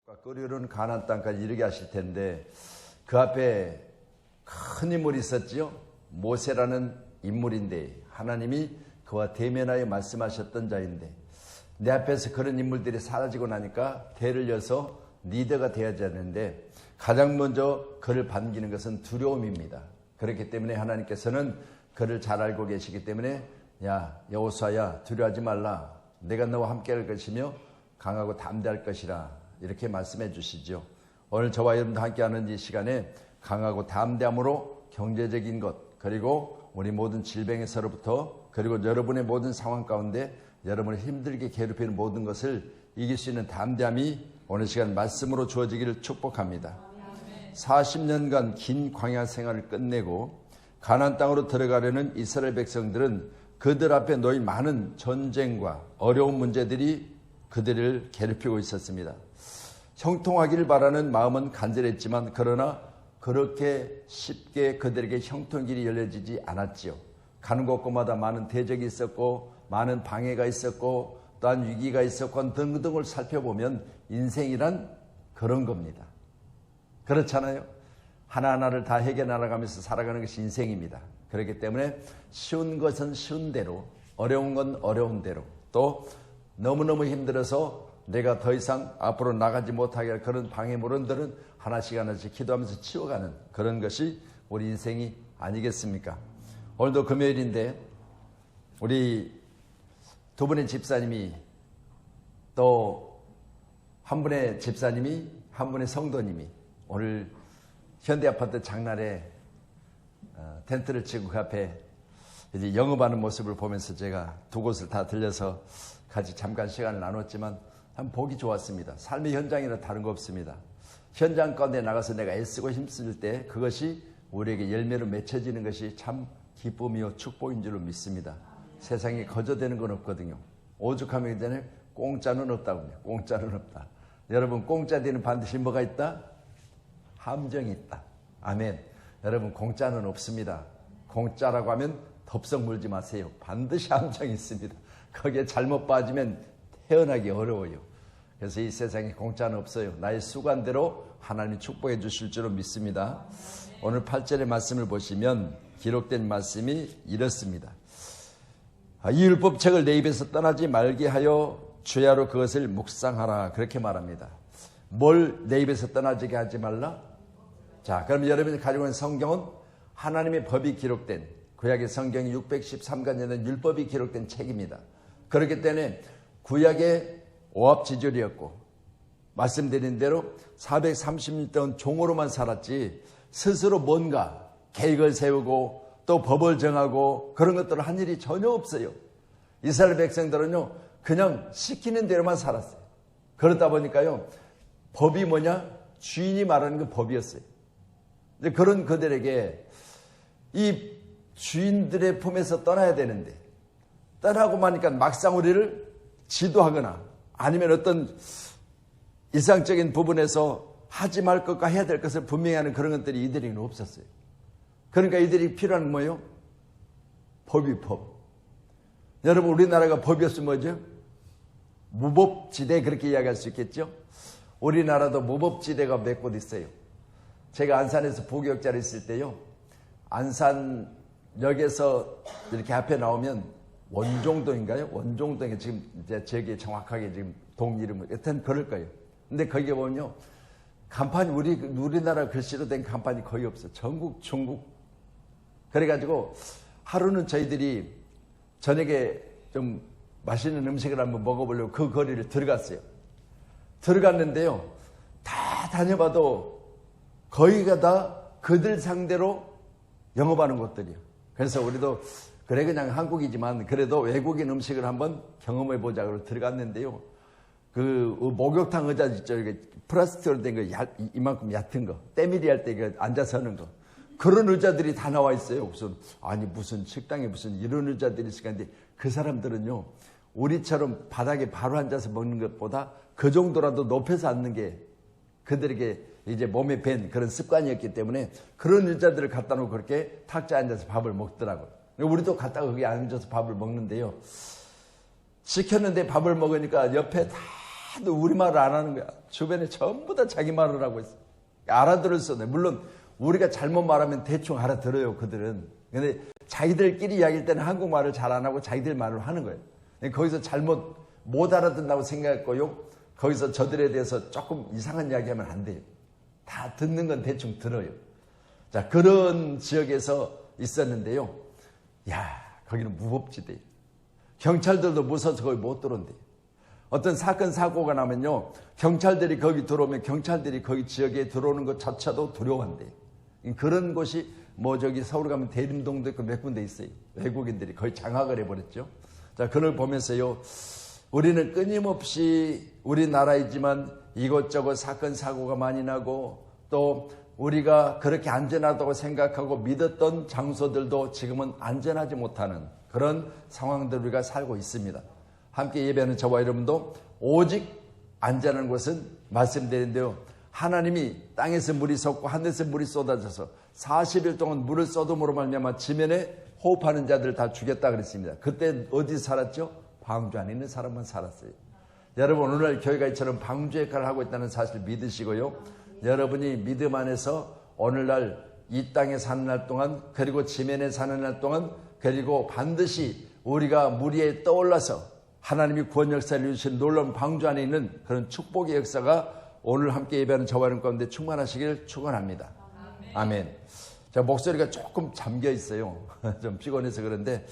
끓이는 가나안 땅까지 이르게 하실 텐데 그 앞에 큰 인물이 있었지요. 모세라는 인물인데 하나님이 그와 대면하여 말씀하셨던 자인데 내 앞에서 그런 인물들이 사라지고 나니까 대를 여서 리더가 되어야 되는데 가장 먼저 그를 반기는 것은 두려움입니다. 그렇기 때문에 하나님께서는 그를 잘 알고 계시기 때문에 야 여호수아야 두려워하지 말라. 내가 너와 함께 할 것이며 강하고 담대할 것이라. 이렇게 말씀해 주시죠. 오늘 저와 여러분도 함께하는 이 시간에 강하고 담대함으로 경제적인 것 그리고 우리 모든 질병에서로부터 그리고 여러분의 모든 상황 가운데 여러분을 힘들게 괴롭히는 모든 것을 이길 수 있는 담대함이 오늘 시간 말씀으로 주어지기를 축복합니다. 40년간 긴 광야 생활을 끝내고 가나안 땅으로 들어가려는 이스라엘 백성들은 그들 앞에 놓인 많은 전쟁과 어려운 문제들이 그들을 괴롭히고 있었습니다. 형통하기를 바라는 마음은 간절했지만 그러나 그렇게 쉽게 그들에게 형통길이 열려지지 않았지요. 가는 곳곳마다 많은 대적이 있었고 많은 방해가 있었고 또한 위기가 있었고 등등을 살펴보면 인생이란 그런 겁니다. 그렇잖아요. 하나하나를 다 해결해 나가면서 살아가는 것이 인생입니다. 그렇기 때문에 쉬운 것은 쉬운 대로 어려운 건 어려운 대로 또 너무너무 힘들어서 내가 더 이상 앞으로 나가지 못하게 할 그런 방해물들은 하나씩 하나씩 기도하면서 치워가는 그런 것이 우리 인생이 아니겠습니까? 오늘도 금요일인데 우리 두 분의 집사님이 또 한 분의 집사님이 한 분의 성도님이 오늘 현대아파트 장날에 텐트를 치고 그 앞에 이제 영업하는 모습을 보면서 제가 두 곳을 다 들려서 같이 잠깐 시간을 나눴지만 참 보기 좋았습니다. 삶의 현장이라 다른 거 없습니다. 현장 가운데 나가서 내가 애쓰고 힘쓸 때 그것이 우리에게 열매로 맺혀지는 것이 참 기쁨이요 축복인 줄로 믿습니다. 세상에 거저되는 건 없거든요. 오죽하면 이제는 공짜는 없다군요. 공짜는 없다. 여러분 공짜 되는 반드시 뭐가 있다? 함정이 있다. 아멘. 여러분 공짜는 없습니다. 공짜라고 하면 덥석 물지 마세요. 반드시 함정이 있습니다. 거기에 잘못 빠지면 헤어나기 어려워요. 그래서 이 세상에 공짜는 없어요. 나의 수관대로 하나님이 축복해 주실 줄로 믿습니다. 오늘 8절의 말씀을 보시면 기록된 말씀이 이렇습니다. 이 율법책을 내 입에서 떠나지 말게 하여 주야로 그것을 묵상하라. 그렇게 말합니다. 뭘 내 입에서 떠나지게 하지 말라? 자, 그럼 여러분이 가지고 있는 성경은 하나님의 법이 기록된 구약의 성경이 613권 율법이 기록된 책입니다. 그렇기 때문에 구약의 오합지졸이었고 말씀드린 대로 430년 동안 종으로만 살았지 스스로 뭔가 계획을 세우고 또 법을 정하고 그런 것들을 한 일이 전혀 없어요. 이스라엘 백성들은요 그냥 시키는 대로만 살았어요. 그러다 보니까요 법이 뭐냐? 주인이 말하는 그 법이었어요. 그런 그들에게 이 주인들의 품에서 떠나야 되는데 떠나고 마니까 막상 우리를 지도하거나 아니면 어떤 일상적인 부분에서 하지 말 것과 해야 될 것을 분명히 하는 그런 것들이 이들에게는 없었어요. 그러니까 이들이 필요한 뭐예요? 법이 법. 여러분 우리나라가 법이 없으면 뭐죠? 무법지대 그렇게 이야기할 수 있겠죠? 우리나라도 무법지대가 몇 곳 있어요. 제가 안산에서 부교육자로 있을 때요. 안산역에서 이렇게 앞에 나오면 원종동인가요? 원종동에 지금 이제 저기 정확하게 지금 동 이름을 여튼 그럴 거예요. 근데 거기에 보면요. 간판이 우리나라 글씨로 된 간판이 거의 없어요. 전국, 중국. 그래가지고 하루는 저희들이 저녁에 좀 맛있는 음식을 한번 먹어보려고 그 거리를 들어갔어요. 들어갔는데요. 다 다녀봐도 거기가 다 그들 상대로 영업하는 곳들이에요. 그래서 우리도 그래 그냥 한국이지만 그래도 외국인 음식을 한번 경험해보자고 들어갔는데요. 그 목욕탕 의자 있죠. 플라스틱으로 된 거 이만큼 얕은 거. 때밀이 할 때 앉아서 하는 거. 그런 의자들이 다 나와 있어요. 우선 아니 무슨 식당에 무슨 이런 의자들이 있을까 했는데 그 사람들은요. 우리처럼 바닥에 바로 앉아서 먹는 것보다 그 정도라도 높여서 앉는 게 그들에게 이제 몸에 밴 그런 습관이었기 때문에 그런 의자들을 갖다 놓고 그렇게 탁자에 앉아서 밥을 먹더라고요. 우리도 갔다가 거기 앉아서 밥을 먹는데요. 시켰는데 밥을 먹으니까 옆에 다 하도 우리말을 안 하는 거야. 주변에 전부 다 자기 말을 하고 있어. 알아들을 수 없네. 물론 우리가 잘못 말하면 대충 알아들어요, 그들은. 근데 자기들끼리 이야기할 때는 한국말을 잘 안 하고 자기들 말을 하는 거예요. 거기서 잘못 못 알아듣는다고 생각했고요. 거기서 저들에 대해서 조금 이상한 이야기하면 안 돼요. 다 듣는 건 대충 들어요. 자, 그런 지역에서 있었는데요. 야, 거기는 무법지대예요. 경찰들도 무서워서 거기 못 들어온대요. 어떤 사건 사고가 나면요, 경찰들이 거기 들어오면 경찰들이 거기 지역에 들어오는 것 자체도 두려워한대요. 그런 곳이 뭐 저기 서울 가면 대림동도 있고 몇 군데 있어요. 외국인들이 거의 장악을 해버렸죠. 자, 그걸 보면서요, 우리는 끊임없이 우리나라이지만 이것저것 사건 사고가 많이 나고, 또 우리가 그렇게 안전하다고 생각하고 믿었던 장소들도 지금은 안전하지 못하는 그런 상황들 우리가 살고 있습니다. 함께 예배하는 저와 여러분도 오직 안전한 곳은 말씀드리는데요, 하나님이 땅에서 물이 솟고 하늘에서 물이 쏟아져서 40일 동안 물을 쏟음으로 말미암아 지면에 호흡하는 자들 다 죽였다 그랬습니다. 그때 어디 살았죠? 방주 안에 있는 사람만 살았어요. 여러분, 오늘날 교회가 이처럼 방주 역할을 하고 있다는 사실 믿으시고요, 여러분이 믿음 안에서 오늘날 이 땅에 사는 날 동안, 그리고 지면에 사는 날 동안, 그리고 반드시 우리가 물 위에 떠올라서 하나님이 구원 역사를 이루신 놀라운 방주 안에 있는 그런 축복의 역사가 오늘 함께 예배하는 저와 여러분 가운데 충만하시길 축원합니다. 아멘. 자, 목소리가 조금 잠겨 있어요. 좀 피곤해서 그런데.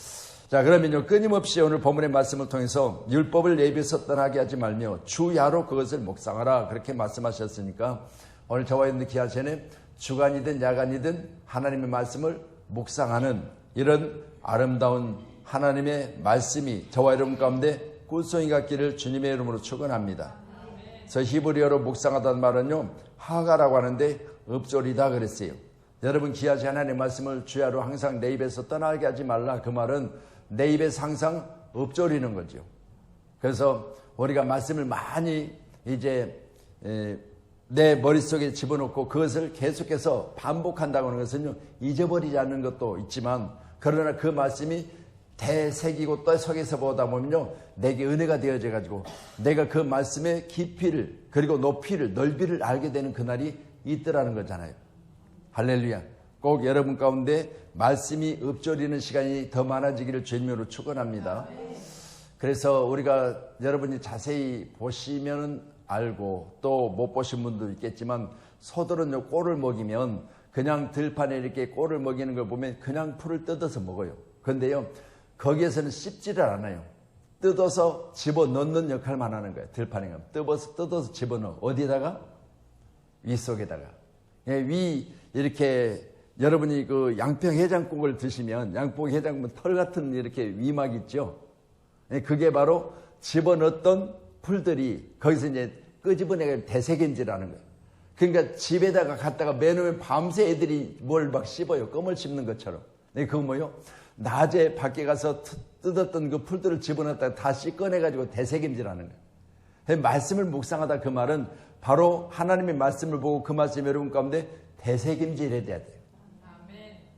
자, 그러면요, 끊임없이 오늘 본문의 말씀을 통해서 율법을 예비해서 떠나게 하지 말며 주야로 그것을 묵상하라, 그렇게 말씀하셨으니까 오늘 저와 여러분들 기한 전에 주간이든 야간이든 하나님의 말씀을 묵상하는 이런 아름다운 하나님의 말씀이 저와 여러분 가운데 꿀송이 같기를 주님의 이름으로 축원합니다. 저 히브리어로 묵상하다는 말은요, 하가라고 하는데 읍조리다 그랬어요. 여러분, 귀하시 하나님의 말씀을 주야로 항상 내 입에서 떠나게 하지 말라. 그 말은 내 입에서 항상 읍조리는 거죠. 그래서 우리가 말씀을 많이 이제 내 머릿속에 집어넣고 그것을 계속해서 반복한다고 하는 것은요, 잊어버리지 않는 것도 있지만, 그러나 그 말씀이 되새기고 또 속에서 보다 보면요, 내게 은혜가 되어져 가지고 내가 그 말씀의 깊이를, 그리고 높이를, 넓이를 알게 되는 그날이 있더라는 거잖아요. 할렐루야. 꼭 여러분 가운데 말씀이 읊조리는 시간이 더 많아지기를 주님으로 축원합니다. 그래서 우리가 여러분이 자세히 보시면 알고, 또 못 보신 분도 있겠지만, 소들은 꼴을 먹이면 그냥 들판에 이렇게 꼴을 먹이는 걸 보면 그냥 풀을 뜯어서 먹어요. 그런데요, 거기에서는 씹지를 않아요. 뜯어서 집어넣는 역할만 하는 거예요. 들판에 가면 뜯어서 집어넣어. 어디다가? 위 속에다가. 위, 이렇게 여러분이 그 양평 해장국을 드시면 양평 해장국 털 같은 이렇게 위막 있죠. 그게 바로 집어넣었던 풀들이 거기서 이제 끄집어내가 되새김질하는 거예요. 그러니까 집에다가 갖다가 매놓으면 밤새 애들이 뭘 막 씹어요. 껌을 씹는 것처럼. 그거 뭐요? 낮에 밖에 가서 뜯었던 그 풀들을 집어넣었다가 다시 꺼내가지고 되새김질하는 거예요. 말씀을 묵상하다, 그 말은 바로 하나님의 말씀을 보고 그 말씀이 여러분 가운데 되새김질해야 돼요.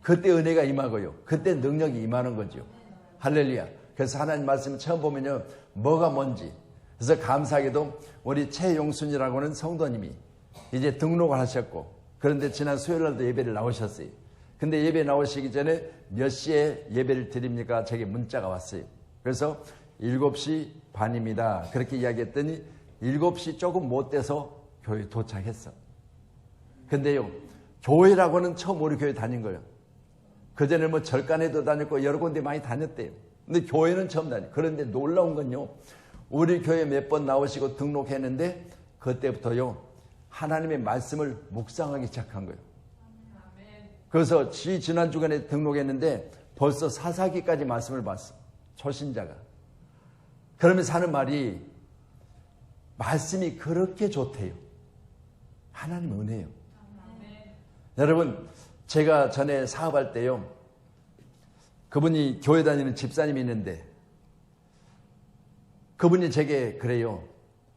그때 은혜가 임하고요, 그때 능력이 임하는 거죠. 할렐루야. 그래서 하나님 말씀을 처음 보면요, 뭐가 뭔지. 그래서 감사하게도 우리 최용순이라고 하는 성도님이 이제 등록을 하셨고, 그런데 지난 수요일날도 예배를 나오셨어요. 근데 예배 나오시기 전에 몇 시에 예배를 드립니까? 제게 문자가 왔어요. 그래서 7시 반입니다. 그렇게 이야기했더니 7시 조금 못 돼서 교회 도착했어. 근데요, 교회라고는 처음 우리 교회 다닌 거예요. 그전에 뭐 절간에도 다녔고 여러 군데 많이 다녔대요. 근데 교회는 처음 다녀요. 그런데 놀라운 건요, 우리 교회 몇 번 나오시고 등록했는데 그때부터요, 하나님의 말씀을 묵상하기 시작한 거예요. 그래서 지난 주간에 등록했는데 벌써 사사기까지 말씀을 봤어. 초신자가. 그러면서 하는 말이, 말씀이 그렇게 좋대요. 하나님 은혜예요. 여러분, 제가 전에 사업할 때요, 그분이 교회 다니는 집사님이 있는데 그분이 제게 그래요.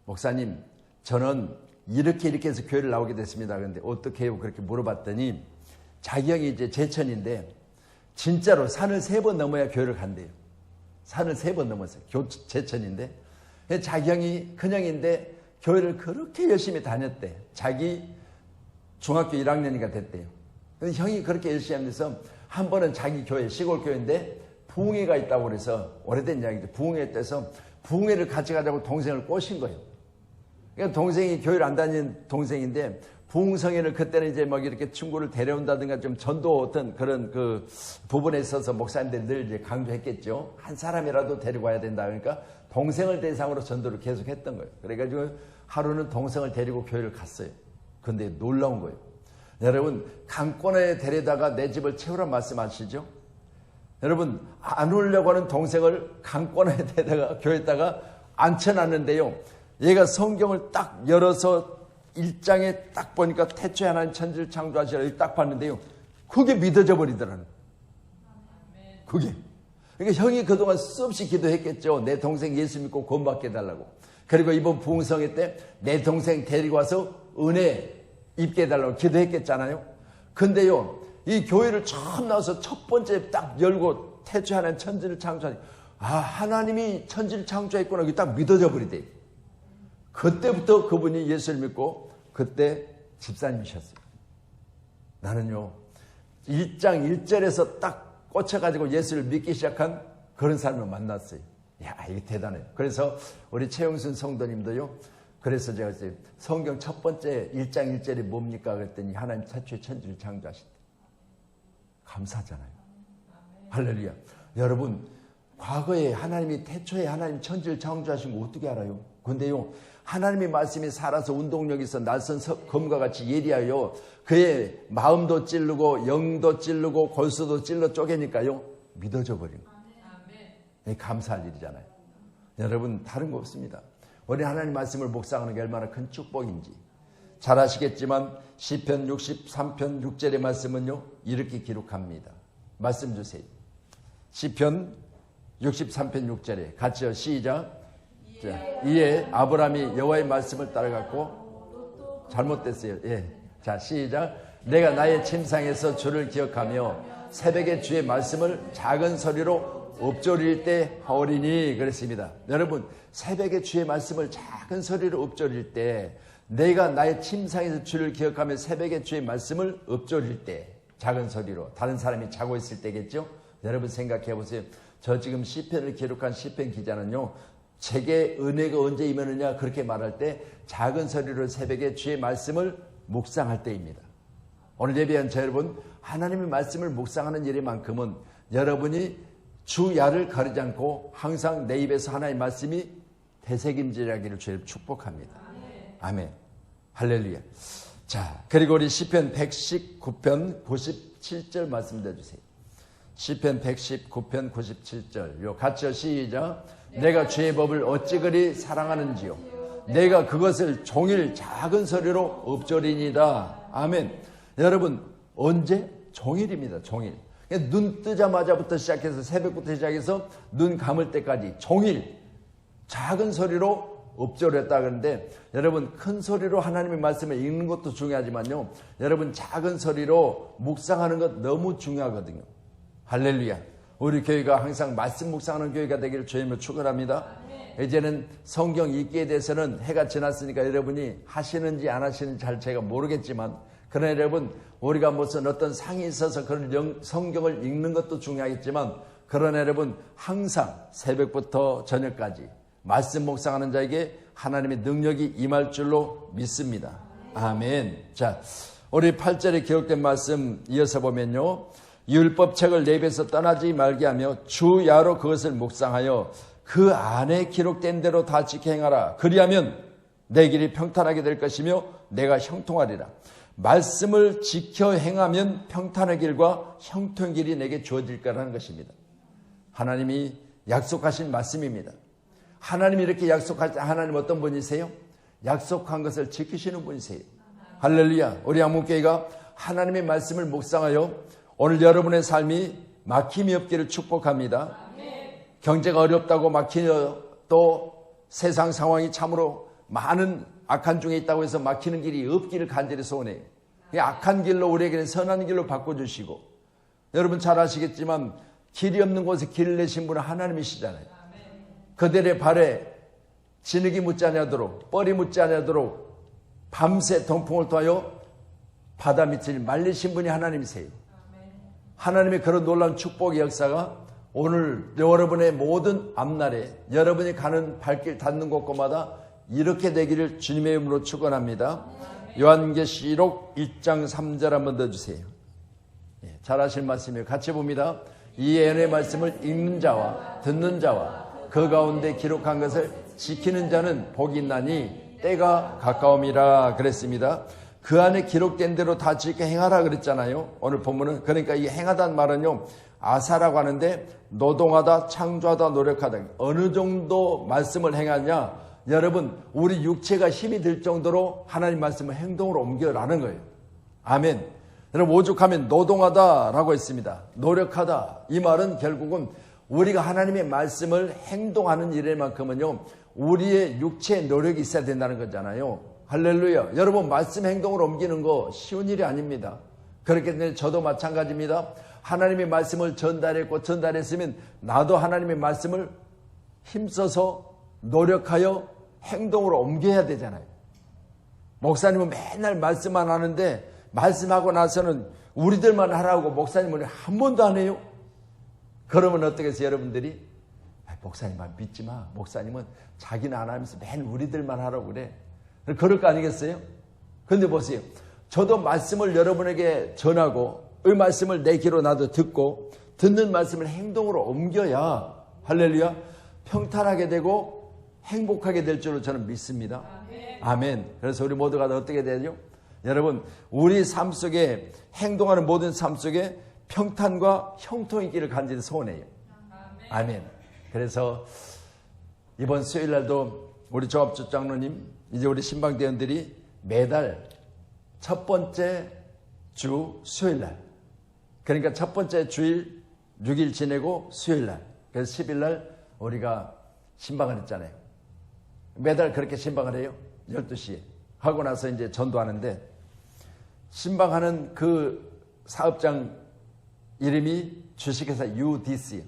목사님, 저는 이렇게 해서 교회를 나오게 됐습니다. 그런데 어떻게 해요? 그렇게 물어봤더니 자기 형이 이제 제천인데 진짜로 산을 3번 넘어야 교회를 간대요. 산을 3번 넘었어요. 제천인데 자기 형이 큰형인데 교회를 그렇게 열심히 다녔대. 자기 중학교 1학년이가 됐대요. 근데 형이 그렇게 열심히 하면서 한 번은 자기 교회, 시골 교회인데 부흥회가 있다고 그래서, 오래된 이야기죠. 부흥회에 떠서 부흥회를 같이 가자고 동생을 꼬신 거예요. 그러니까 동생이 교회를 안 다니는 동생인데 부흥성회를 그때는 이제 막 이렇게 친구를 데려온다든가 좀 전도 어떤 그런 그 부분에 있어서 목사님들이 늘 이제 강조했겠죠. 한 사람이라도 데리고 와야 된다. 그러니까 동생을 대상으로 전도를 계속 했던 거예요. 그래가지고 하루는 동생을 데리고 교회를 갔어요. 근데 놀라운 거예요. 여러분, 강권에 데려다가 내 집을 채우란 말씀하시죠? 여러분, 안 오려고 하는 동생을 강권에 데려다가 교회에다가 앉혀놨는데요. 얘가 성경을 딱 열어서 1장에 딱 보니까 태초에 하나님 천지를 창조하시라 딱 봤는데요. 그게 믿어져 버리더라는. 그게. 그러니까 형이 그동안 수없이 기도했겠죠. 내 동생 예수 믿고 구원받게 해달라고. 그리고 이번 부흥성회 때 내 동생 데리고 와서 은혜 입게 해달라고 기도했겠잖아요. 근데요, 이 교회를 처음 나와서 첫 번째 딱 열고 태초에 하나님 천지를 창조하니, 하나님이 천지를 창조했구나. 이게 딱 믿어져 버리대. 그때부터 그분이 예수를 믿고 그때 집사님이셨어요. 나는요, 1장 1절에서 딱 꽂혀가지고 예수를 믿기 시작한 그런 사람을 만났어요. 야, 이게 대단해요. 그래서 우리 최영순 성도님도요, 그래서 제가 성경 첫 번째 1장 1절이 뭡니까? 그랬더니 하나님 태초에 천지를 창조하셨다. 감사하잖아요. 할렐루야. 여러분, 과거에 하나님이 태초에 하나님 천지를 창조하신 거 어떻게 알아요? 근데요, 하나님의 말씀이 살아서 운동력이 있어 날선 검과 같이 예리하여 그의 마음도 찌르고 영도 찌르고 골수도 찔러 쪼개니까요, 믿어져 버린 거예요. 감사할 일이잖아요. 여러분, 다른 거 없습니다. 우리 하나님 말씀을 묵상하는 게 얼마나 큰 축복인지 잘 아시겠지만 시편 63편 6절의 말씀은요, 이렇게 기록합니다. 말씀 주세요. 시편 63편 6절에 같이요, 시작. 이에 아브라함이 여호와의 말씀을 따라갔고, 잘못됐어요. 예. 자, 시작. 내가 나의 침상에서 주를 기억하며 새벽에 주의 말씀을 작은 소리로 읊조릴 때 하오리니 그랬습니다. 여러분, 새벽에 주의 말씀을 작은 소리로 읊조릴 때, 내가 나의 침상에서 주를 기억하며 새벽에 주의 말씀을 읊조릴 때, 작은 소리로, 다른 사람이 자고 있을 때겠죠? 여러분 생각해 보세요. 저 지금 시편을 기록한 시편 기자는요, 제게 은혜가 언제 임하느냐 그렇게 말할 때 작은 소리로 새벽에 주의 말씀을 묵상할 때입니다. 오늘 예배한 저 여러분, 하나님의 말씀을 묵상하는 일만큼은 여러분이 주야를 가리지 않고 항상 내 입에서 하나님의 말씀이 되새김질하기를 주님 축복합니다. 아멘. 할렐루야. 자, 그리고 우리 시편 119편 97절 말씀 드려주세요. 시편 119편 97절. 요 같이요, 시작. 내가 주의 법을 어찌 그리 사랑하는지요. 내가 그것을 종일 작은 소리로 읊조리니다. 아멘. 여러분, 언제? 종일입니다. 종일. 눈 뜨자마자부터 시작해서 새벽부터 시작해서 눈 감을 때까지 종일 작은 소리로 읊조렸다 그러는데, 여러분, 큰 소리로 하나님의 말씀을 읽는 것도 중요하지만요, 여러분, 작은 소리로 묵상하는 것 너무 중요하거든요. 할렐루야. 우리 교회가 항상 말씀 묵상하는 교회가 되기를 주님을 축원합니다. 이제는 성경 읽기에 대해서는 해가 지났으니까 여러분이 하시는지 안 하시는지 잘 제가 모르겠지만, 그러나 여러분, 우리가 무슨 어떤 상이 있어서 그런 성경을 읽는 것도 중요하겠지만, 그러나 여러분, 항상 새벽부터 저녁까지 말씀 묵상하는 자에게 하나님의 능력이 임할 줄로 믿습니다. 아멘. 자, 우리 8절에 기록된 말씀 이어서 보면요, 율법책을 내 입에서 떠나지 말게 하며 주야로 그것을 묵상하여 그 안에 기록된 대로 다 지켜 행하라. 그리하면 내 길이 평탄하게 될 것이며 내가 형통하리라. 말씀을 지켜 행하면 평탄의 길과 형통의 길이 내게 주어질 거라는 것입니다. 하나님이 약속하신 말씀입니다. 하나님이 이렇게 약속할 때 하나님 어떤 분이세요? 약속한 것을 지키시는 분이세요. 할렐루야. 우리 한문교회가 하나님의 말씀을 묵상하여 오늘 여러분의 삶이 막힘이 없기를 축복합니다. 경제가 어렵다고 막히며 또 세상 상황이 참으로 많은 악한 중에 있다고 해서 막히는 길이 없기를 간절히 소원해요. 악한 길로 우리에게는 선한 길로 바꿔주시고, 여러분 잘 아시겠지만 길이 없는 곳에 길을 내신 분은 하나님이시잖아요. 그들의 발에 진흙이 묻지 아니하도록 뻘이 묻지 아니하도록 밤새 동풍을 통하여 바다 밑을 말리신 분이 하나님이세요. 하나님의 그런 놀라운 축복의 역사가 오늘 여러분의 모든 앞날에 여러분이 가는 발길 닿는 곳곳마다 이렇게 되기를 주님의 이름으로 축원합니다. 요한계시록 1장 3절 한번 더 주세요. 잘 아실 말씀이에요. 같이 봅니다. 이 예언의 말씀을 읽는 자와 듣는 자와 그 가운데 기록한 것을 지키는 자는 복이 있나니 때가 가까움이라 그랬습니다. 그 안에 기록된 대로 다 지켜 행하라 그랬잖아요. 오늘 본문은. 그러니까 이 행하다는 말은요, 아사라고 하는데 노동하다, 창조하다, 노력하다. 어느 정도 말씀을 행하냐? 여러분, 우리 육체가 힘이 들 정도로 하나님 말씀을 행동으로 옮겨라는 거예요. 아멘. 여러분, 오죽하면 노동하다라고 했습니다. 노력하다. 이 말은 결국은 우리가 하나님의 말씀을 행동하는 일만큼은요, 우리의 육체의 노력이 있어야 된다는 거잖아요. 할렐루야. 여러분, 말씀 행동으로 옮기는 거 쉬운 일이 아닙니다. 그렇기 때문에 저도 마찬가지입니다. 하나님의 말씀을 전달했으면 나도 하나님의 말씀을 힘써서 노력하여 행동으로 옮겨야 되잖아요. 목사님은 맨날 말씀만 하는데 말씀하고 나서는 우리들만 하라고 목사님은 한 번도 안 해요. 그러면 어떻겠어요, 여러분들이? 목사님만 믿지 마. 목사님은 자기는 안 하면서 맨 우리들만 하라고 그래. 그럴 거 아니겠어요? 근데 보세요. 저도 말씀을 여러분에게 전하고 이 말씀을 내 귀로 나도 듣고 듣는 말씀을 행동으로 옮겨야 할렐루야 평탄하게 되고 행복하게 될 줄로 저는 믿습니다. 아멘. 그래서 우리 모두가 어떻게 되죠? 여러분, 우리 삶 속에 행동하는 모든 삶 속에 평탄과 형통의 길을 간절히 소원해요. 아멘. 그래서 이번 수요일 날도 우리 조합주 장로님, 이제 우리 신방대원들이 매달 첫 번째 주 수요일 날, 그러니까 첫 번째 주일 6일 지내고 수요일 날, 그래서 10일 날 우리가 신방을 했잖아요. 매달 그렇게 신방을 해요. 12시에. 하고 나서 이제 전도하는데, 신방하는 그 사업장 이름이 주식회사 UDC.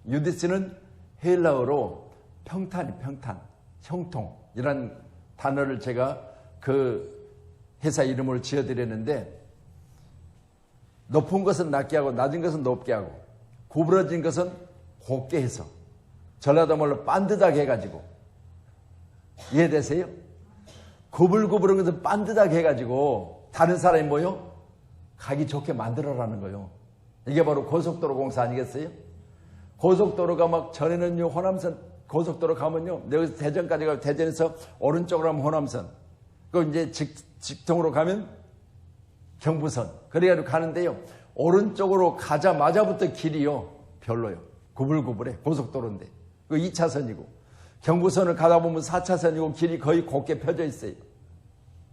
UDC는 헬라어로 평탄이 평탄, 형통 이런 단어를 제가 그 회사 이름을 지어드렸는데, 높은 것은 낮게 하고 낮은 것은 높게 하고 구부러진 것은 곱게 해서 전라도 말로 반듯하게 해가지고, 이해되세요? 구불구불한 것은 반듯하게 해가지고 다른 사람이 뭐요? 가기 좋게 만들어라는 거예요. 이게 바로 고속도로 공사 아니겠어요? 고속도로가 막 전에는요, 호남선 고속도로 가면요, 여기서 대전까지 가고 대전에서 오른쪽으로 하면 호남선, 그 이제 직통으로 가면 경부선, 그래가지고 가는데요, 오른쪽으로 가자마자부터 길이요 별로요. 구불구불해. 고속도로인데 그 2차선이고 경부선을 가다 보면 4차선이고 길이 거의 곱게 펴져 있어요.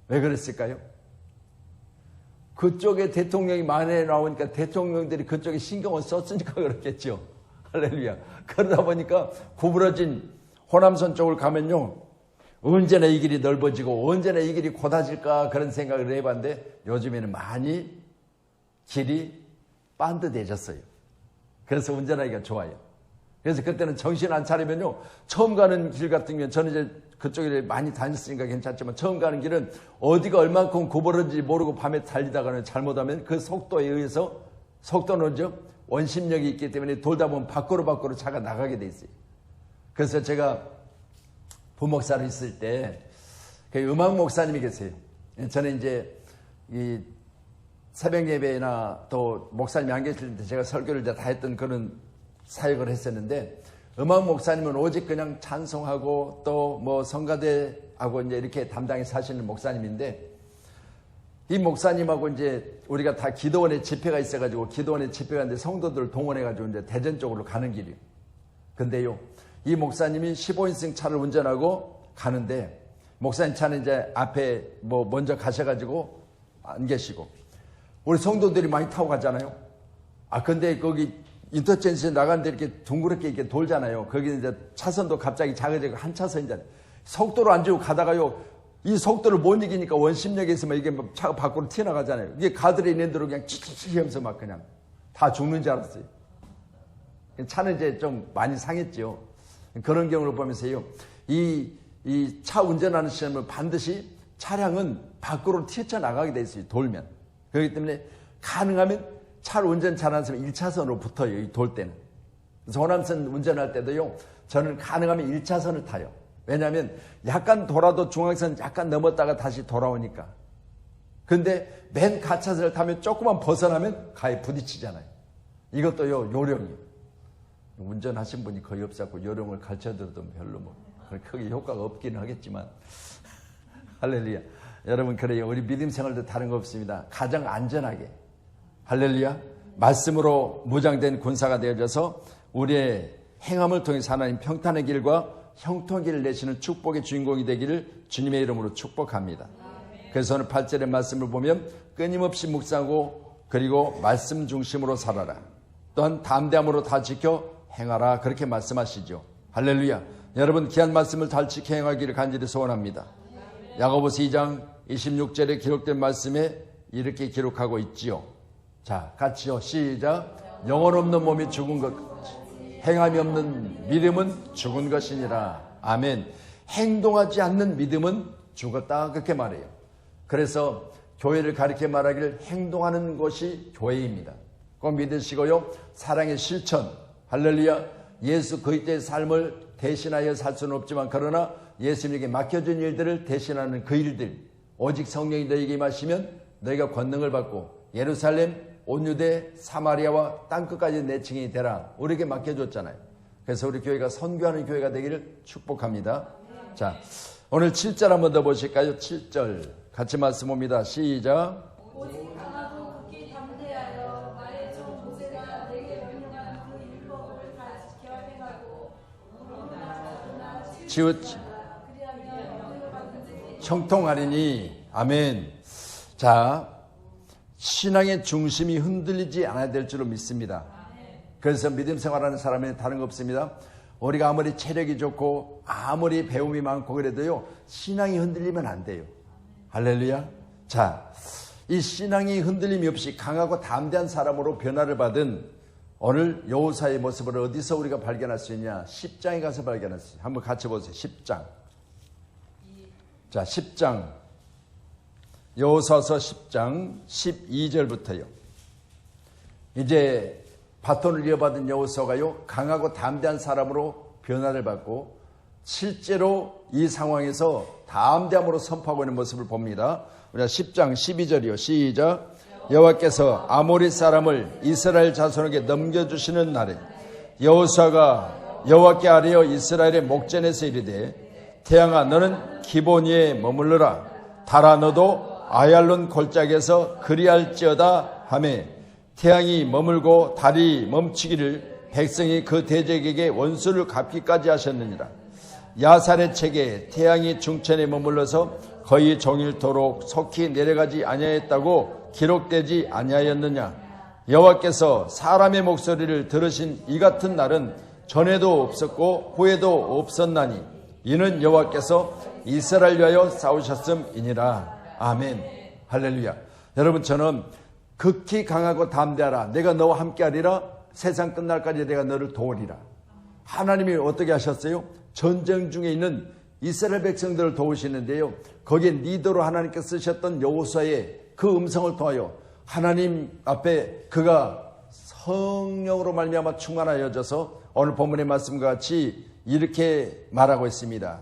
왜 그랬을까요? 그쪽에 대통령이 만에 나오니까 대통령들이 그쪽에 신경을 썼으니까 그렇겠죠. 할렐루야. 그러다 보니까 구부러진 호남선 쪽을 가면요, 언제나 이 길이 넓어지고 언제나 이 길이 곧아질까 그런 생각을 해봤는데, 요즘에는 많이 길이 반듯해졌어요. 그래서 운전하기가 좋아요. 그래서 그때는 정신 안 차리면요, 처음 가는 길 같은 경우는, 저는 이제 그쪽에 많이 다녔으니까 괜찮지만 처음 가는 길은 어디가 얼만큼 구부러진지 모르고 밤에 달리다가는 잘못하면 그 속도에 의해서, 속도는 원심력이 있기 때문에 돌다 보면 밖으로 차가 나가게 돼 있어요. 그래서 제가 부목사로 있을 때 그 음악 목사님이 계세요. 저는 이제 이 새벽 예배나 또 목사님이 안 계실 때 제가 설교를 다 했던 그런 사역을 했었는데, 음악 목사님은 오직 그냥 찬송하고 또 뭐 성가대하고 이제 이렇게 담당해서 하시는 목사님인데, 이 목사님하고 이제 우리가 다 기도원에 집회가 있어가지고 기도원에 집회가 있는데 성도들을 동원해가지고 이제 대전 쪽으로 가는 길이에요. 근데요, 이 목사님이 15인승 차를 운전하고 가는데, 목사님 차는 이제 앞에 뭐 먼저 가셔가지고 안 계시고, 우리 성도들이 많이 타고 가잖아요. 근데 거기 인터체인지에 나가는데 이렇게 둥그렇게 이렇게 돌잖아요. 거기 이제 차선도 갑자기 작아지고 한 차선이잖아요. 속도를 안 주고 가다가요, 이 속도를 못 이기니까 원심력에 있으면 이게 차가 밖으로 튀어나가잖아요. 이게 가들에 있는 대로 그냥 치치치 하면서 막 그냥 다 죽는 줄 알았어요. 차는 이제 좀 많이 상했죠. 그런 경우를 보면서요, 이 이 차 운전하는 시험은 반드시 차량은 밖으로 튀쳐나가게 돼 있어요. 돌면. 그렇기 때문에 가능하면 차를 운전 잘하는 사람은 1차선으로 붙어요. 돌 때는. 그래서 호남선 운전할 때도요. 저는 가능하면 1차선을 타요. 왜냐하면 약간 돌아도 중앙선 약간 넘었다가 다시 돌아오니까. 근데 맨 가차선을 타면 조금만 벗어나면 가에 부딪히잖아요. 이것도요. 요령이에요. 운전하신 분이 거의 없었고 요령을 가르쳐드려도 별로 뭐 크게 효과가 없기는 하겠지만 할렐루야. 여러분 그래요. 우리 믿음 생활도 다른 거 없습니다. 가장 안전하게 할렐루야. 말씀으로 무장된 군사가 되어져서 우리의 행함을 통해서 하나님 평탄의 길과 형통의 길을 내시는 축복의 주인공이 되기를 주님의 이름으로 축복합니다. 그래서 오늘 8절의 말씀을 보면 끊임없이 묵상하고 그리고 말씀 중심으로 살아라. 또한 담대함으로 다 지켜 행하라. 그렇게 말씀하시죠. 할렐루야. 여러분 귀한 말씀을 잘 지켜 행하기를 간절히 소원합니다. 야고보서 2장 26절에 기록된 말씀에 이렇게 기록하고 있지요. 자, 같이요. 시작. 영혼 없는 몸이 죽은 것, 행함이 없는 믿음은 죽은 것이니라. 아멘. 행동하지 않는 믿음은 죽었다. 그렇게 말해요. 그래서 교회를 가리켜 말하기를 행동하는 것이 교회입니다. 꼭 믿으시고요. 사랑의 실천. 할렐루야. 예수 그리스도의 삶을 대신하여 살 수는 없지만 그러나 예수님에게 맡겨준 일들을 대신하는 그 일들. 오직 성령이 너에게 임하시면 너희가 권능을 받고 예루살렘, 온유대, 사마리아와 땅끝까지 내 증인이 되라. 우리에게 맡겨줬잖아요. 그래서 우리 교회가 선교하는 교회가 되기를 축복합니다. 자, 오늘 7절 한번 더 보실까요? 7절 같이 말씀 봅니다. 시작. 오직 하나도 굳게 담대하여 나의 종 모세가 내게 명령한 그 율법을 다 지켜 행하고 형통하리니. 아멘. 자, 신앙의 중심이 흔들리지 않아야 될 줄로 믿습니다. 그래서 믿음 생활하는 사람은 다른 거 없습니다. 우리가 아무리 체력이 좋고 아무리 배움이 많고 그래도요, 신앙이 흔들리면 안 돼요. 할렐루야. 자, 이 신앙이 흔들림이 없이 강하고 담대한 사람으로 변화를 받은 오늘 여호사의 모습을 어디서 우리가 발견할 수 있냐? 10장에 가서 발견할 수 있어요. 한번 같이 보세요. 10장. 자, 10장. 여호사서 10장 12절부터요. 이제 바톤을 이어받은 여호사가요, 강하고 담대한 사람으로 변화를 받고 실제로 이 상황에서 담대함으로 선포하고 있는 모습을 봅니다. 우리가 10장 12절이요. 시작. 여호와께서 아모리 사람을 이스라엘 자손에게 넘겨주시는 날에 여호사가 여호와께 아뢰어 이스라엘의 목전에서 이르되 태양아 너는 기본위에 머물러라. 달아 너도 아얄론 골짜기에서 그리할지어다 하며 태양이 머물고 달이 멈추기를 백성이 그 대적에게 원수를 갚기까지 하셨느니라. 야살의 책에 태양이 중천에 머물러서 거의 종일토록 속히 내려가지 아니하였다고 기록되지 아니하였느냐. 여호와께서 사람의 목소리를 들으신 이 같은 날은 전에도 없었고 후에도 없었나니 이는 여호와께서 이스라엘 위하여 싸우셨음이니라. 아멘. 할렐루야. 여러분 저는 극히 강하고 담대하라. 내가 너와 함께하리라. 세상 끝날까지 내가 너를 도우리라. 하나님이 어떻게 하셨어요? 전쟁 중에 있는 이스라엘 백성들을 도우시는데요. 거기에 리더로 하나님께 쓰셨던 여호수아의 그 음성을 통하여 하나님 앞에 그가 성령으로 말미암아 충만하여져서 오늘 본문의 말씀과 같이 이렇게 말하고 있습니다.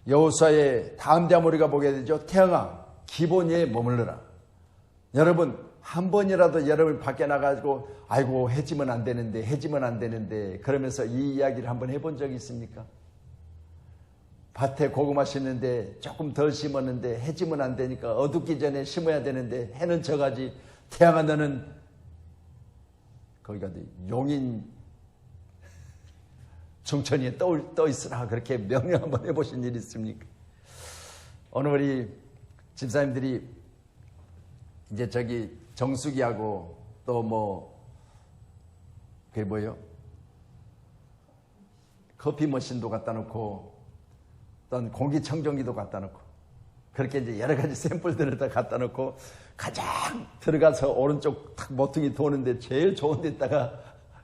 여호수아의 담대함 우리가 보게 되죠. 태양아 기본위에 머물러라. 여러분 한 번이라도 여러분 밖에 나가지고 아이고 해지면 안 되는데 그러면서 이 이야기를 한번 해본 적이 있습니까? 밭에 고구마 심는데 조금 덜 심었는데 해지면 안 되니까 어둡기 전에 심어야 되는데 해는 져가지. 태양아 너는 거기가 용인 중천위에 떠 있으라. 그렇게 명령 한번 해보신 일 있습니까? 오늘 우리 집사님들이 이제 저기 정수기하고 또 그게 뭐예요? 커피 머신도 갖다 놓고 또 공기청정기도 갖다 놓고 그렇게 이제 여러 가지 샘플들을 다 갖다 놓고 가장 들어가서 오른쪽 탁 모퉁이 도는데 제일 좋은 데다가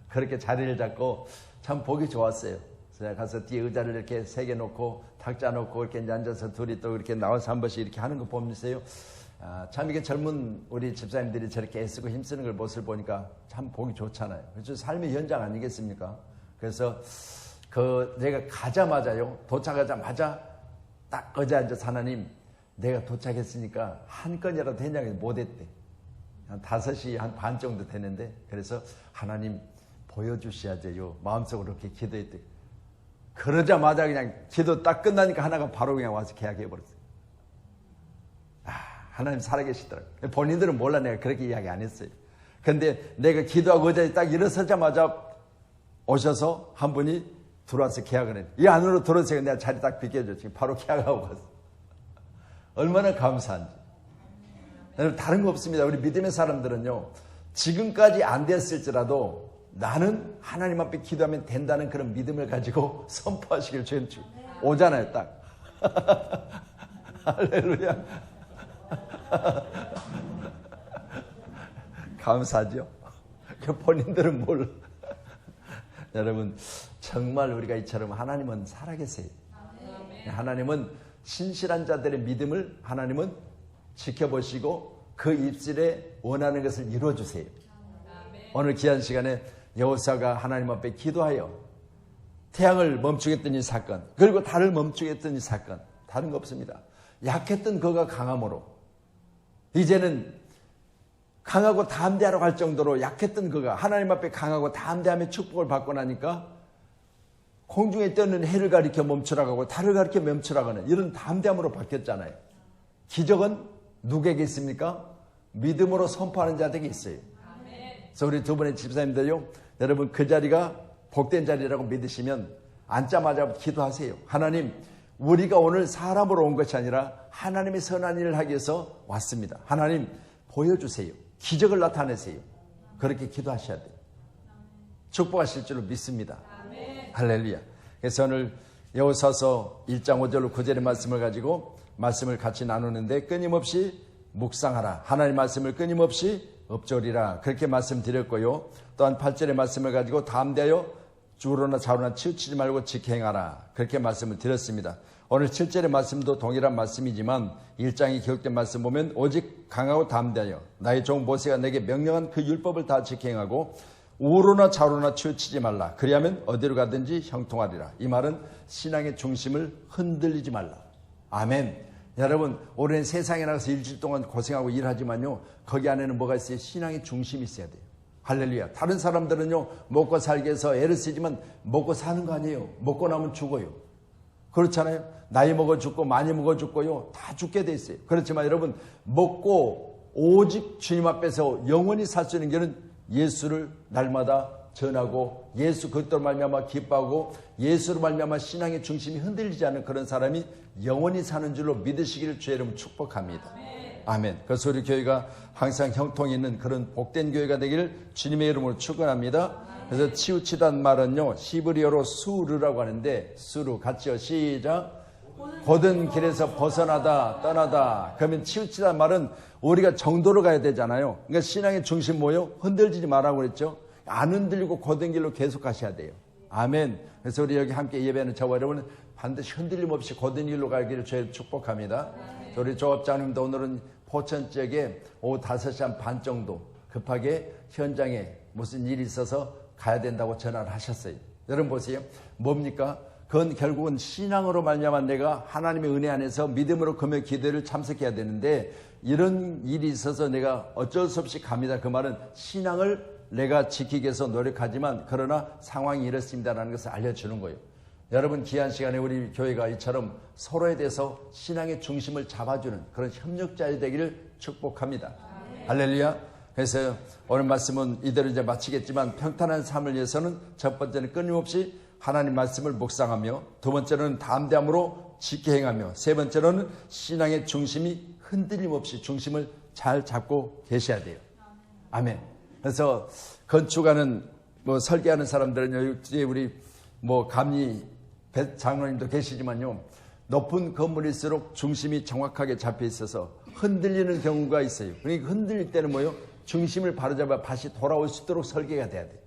그렇게 자리를 잡고 참 보기 좋았어요. 제가 가서 뒤에 의자를 이렇게 3개 놓고 탁자 놓고 이렇게 이제 앉아서 둘이 또 이렇게 나와서 한 번씩 이렇게 하는 거 보면서요. 참 이게 젊은 우리 집사님들이 저렇게 애쓰고 힘쓰는 걸 모습을 보니까 참 보기 좋잖아요. 그래서 삶의 현장 아니겠습니까? 그래서 내가 가자마자요, 도착하자마자 딱 의자에 앉아서 하나님, 내가 도착했으니까 한 건이라도 했냐고 못했대. 한 5시 한 반 정도 되는데, 그래서 하나님 보여주셔야죠. 마음속으로 그렇게 기도했대. 그러자마자 그냥 기도 딱 끝나니까 하나가 바로 그냥 와서 계약해버렸어요. 하나님 살아계시더라고요. 본인들은 몰라, 내가 그렇게 이야기 안 했어요. 근데 내가 기도하고 의자에 딱 일어서자마자 오셔서 한 분이 들어와서 계약을 했어요. 이 안으로 들어오세요. 내가 자리 딱 비켜줬지. 바로 계약하고 갔어. 얼마나 감사한지. 여러분, 다른 거 없습니다. 우리 믿음의 사람들은요, 지금까지 안 됐을지라도 나는 하나님 앞에 기도하면 된다는 그런 믿음을 가지고 선포하시길 주님 오잖아요, 딱. 할렐루야. 감사하죠? 본인들은 몰라. 여러분, 정말 우리가 이처럼 하나님은 살아계세요. 하나님은 신실한 자들의 믿음을 하나님은 지켜보시고 그 입술에 원하는 것을 이루어주세요. 오늘 귀한 시간에 여호사가 하나님 앞에 기도하여 태양을 멈추겠던 이 사건, 그리고 달을 멈추겠던 이 사건, 다른 거 없습니다. 약했던 그가 강함으로 이제는 강하고 담대하러 갈 정도로 약했던 그가 하나님 앞에 강하고 담대함의 축복을 받고 나니까 공중에 떠는 해를 가리켜 멈추라고 하고 달을 가리켜 멈추라고 하는 이런 담대함으로 바뀌었잖아요. 기적은 누구에게 있습니까? 믿음으로 선포하는 자들에게 있어요. 그래서 우리 두 분의 집사님들요, 여러분 그 자리가 복된 자리라고 믿으시면 앉자마자 기도하세요. 하나님, 우리가 오늘 사람으로 온 것이 아니라 하나님의 선한 일을 하기 위해서 왔습니다. 하나님 보여주세요. 기적을 나타내세요. 그렇게 기도하셔야 돼요. 축복하실 줄로 믿습니다. 할렐루야. 그래서 오늘 여호사서 1장 5절 9절의 말씀을 가지고 말씀을 같이 나누는데, 끊임없이 묵상하라. 하나님의 말씀을 끊임없이 읊조리라. 그렇게 말씀드렸고요. 또한 8절의 말씀을 가지고 담대하여 주로나 좌로나 치우치지 말고 지켜 행하라. 그렇게 말씀을 드렸습니다. 오늘 7절의 말씀도 동일한 말씀이지만 1장에 기록된 말씀 보면 오직 강하고 담대하여 나의 종 모세가 내게 명령한 그 율법을 다 지켜 행하고 우로나 좌로나 치우치지 말라. 그리하면 어디로 가든지 형통하리라. 이 말은 신앙의 중심을 흔들리지 말라. 아멘. 여러분, 올해는 세상에 나가서 일주일 동안 고생하고 일하지만요, 거기 안에는 뭐가 있어요? 신앙의 중심이 있어야 돼요. 할렐루야. 다른 사람들은요, 먹고 살기 위해서 애를 쓰지만 먹고 사는 거 아니에요. 먹고 나면 죽어요. 그렇잖아요. 나이 먹어 죽고 많이 먹어 죽고요, 다 죽게 돼 있어요. 그렇지만 여러분, 먹고 오직 주님 앞에서 영원히 살 수 있는 길은 예수를 날마다 전하고 예수 그리스도로 말미암아 기뻐하고 예수로 말미암아 신앙의 중심이 흔들리지 않는 그런 사람이 영원히 사는 줄로 믿으시기를 주의 이름으로 축복합니다. 아멘. 그래서 우리 교회가 항상 형통이 있는 그런 복된 교회가 되기를 주님의 이름으로 축원합니다. 그래서 치우치다는 말은요, 히브리어로 수르라고 하는데, 수르 같이요, 시작. 고든 길에서 벗어나다 떠나다. 그러면 치우치다는 말은 우리가 정도로 가야 되잖아요. 그러니까 신앙의 중심 뭐요? 흔들리지 말라고 그랬죠. 안 흔들리고 고든 길로 계속 가셔야 돼요. 아멘. 그래서 우리 여기 함께 예배하는 저와 여러분은 반드시 흔들림 없이 고든 길로 가기를 저희 축복합니다. 우리 조업장님도 오늘은 포천 지역에 오후 5시 반 정도 급하게 현장에 무슨 일이 있어서 가야 된다고 전화를 하셨어요. 여러분 보세요. 뭡니까? 그건 결국은 신앙으로 말미암아 내가 하나님의 은혜 안에서 믿음으로 금요 기도를 참석해야 되는데, 이런 일이 있어서 내가 어쩔 수 없이 갑니다. 그 말은 신앙을 내가 지키기 위해서 노력하지만 그러나 상황이 이렇습니다라는 것을 알려주는 거예요. 여러분, 귀한 시간에 우리 교회가 이처럼 서로에 대해서 신앙의 중심을 잡아주는 그런 협력자이 되기를 축복합니다. 할렐루야. 그래서 오늘 말씀은 이대로 이제 마치겠지만, 평탄한 삶을 위해서는 첫 번째는 끊임없이 하나님 말씀을 묵상하며, 두 번째로는 담대함으로 지켜 행하며, 세 번째로는 신앙의 중심이 흔들림 없이 중심을 잘 잡고 계셔야 돼요. 아멘. 그래서 건축하는 설계하는 사람들은 여기 우리 감리 장로님도 계시지만요, 높은 건물일수록 중심이 정확하게 잡혀 있어서 흔들리는 경우가 있어요. 그러니까 흔들릴 때는 뭐요? 중심을 바로잡아 다시 돌아올 수 있도록 설계가 돼야 돼요.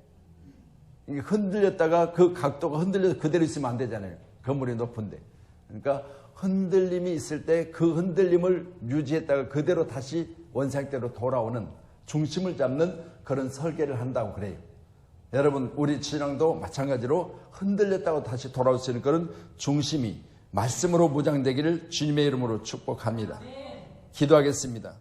이게 흔들렸다가 그 각도가 흔들려서 그대로 있으면 안 되잖아요. 건물이 높은데. 그러니까 흔들림이 있을 때 그 흔들림을 유지했다가 그대로 다시 원상태로 돌아오는 중심을 잡는 그런 설계를 한다고 그래요. 여러분, 우리 신앙도 마찬가지로 흔들렸다고 다시 돌아올 수 있는 그런 중심이 말씀으로 무장되기를 주님의 이름으로 축복합니다. 기도하겠습니다.